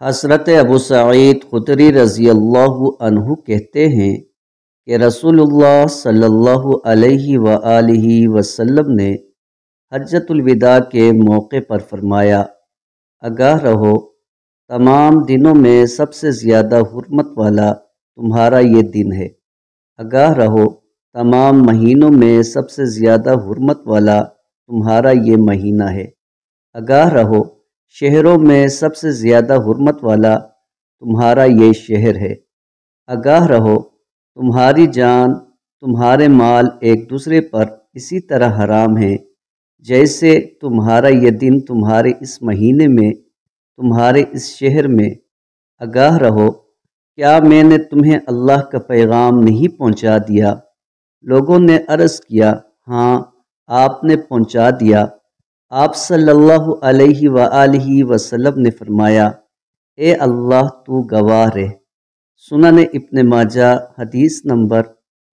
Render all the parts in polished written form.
حضرت ابو سعید خدری رضی اللہ عنہ کہتے ہیں کہ رسول اللہ صلی اللہ علیہ وآلہ وسلم نے حجۃ الوداع کے موقع پر فرمایا، آگاہ رہو، تمام دنوں میں سب سے زیادہ حرمت والا تمہارا یہ دن ہے۔ آگاہ رہو، تمام مہینوں میں سب سے زیادہ حرمت والا تمہارا یہ مہینہ ہے۔ آگاہ رہو، شہروں میں سب سے زیادہ حرمت والا تمہارا یہ شہر ہے۔ آگاہ رہو، تمہاری جان، تمہارے مال ایک دوسرے پر اسی طرح حرام ہیں جیسے تمہارا یہ دن تمہارے اس مہینے میں، تمہارے اس شہر میں۔ آگاہ رہو، کیا میں نے تمہیں اللہ کا پیغام نہیں پہنچا دیا؟ لوگوں نے عرض کیا، ہاں آپ نے پہنچا دیا۔ آپ صلی اللہ علیہ وآلہ وسلم نے فرمایا، اے اللہ تو گواہ رہ۔ سنن ابن ماجہ حدیث نمبر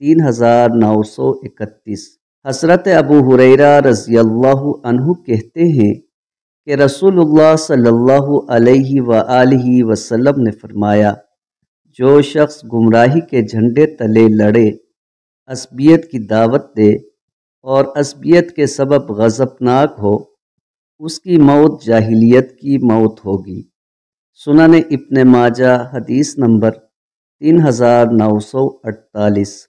3931۔ حضرت ابو ہریرہ رضی اللہ عنہ کہتے ہیں کہ رسول اللہ صلی اللہ علیہ وآلہ وسلم نے فرمایا، جو شخص گمراہی کے جھنڈے تلے لڑے، عصبیت کی دعوت دے اور عصبیت کے سبب غضبناک ہو، اس کی موت جاہلیت کی موت ہوگی۔ سنن ابن ماجہ حدیث نمبر 3948۔